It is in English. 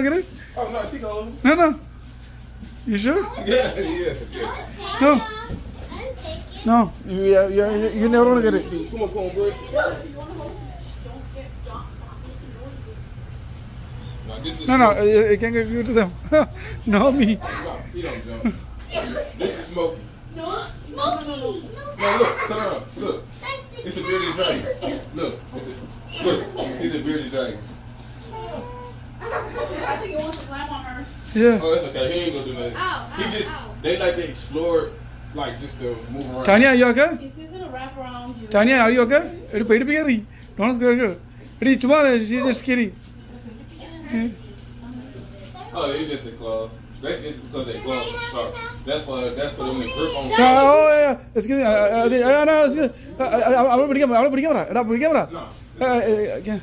Get it? Oh no, she goes. No. You sure? Yeah. No. No. You never want to get it. Come on, boy. No, this is No. You can give it to them. No, me. No, he don't jump. This is Smokey. No, Smokey. No, look, turn around. Look. It's a bearded dragon. Look. He's a bearded dragon. I think he wants to climb on her. Yeah. Oh, that's okay. He ain't gonna do nothing. They like to explore, like just to move around. Tanya, you okay? He's gonna wrap around you. Tanya, are you okay? It's pretty big. Don't scare. It's tomorrow. She's just scary. Oh, it's just a claw. That's just because they claws are sharp. That's for them to grip on. Yeah. Excuse me. No, excuse me. I'm gonna bring him. No. Okay.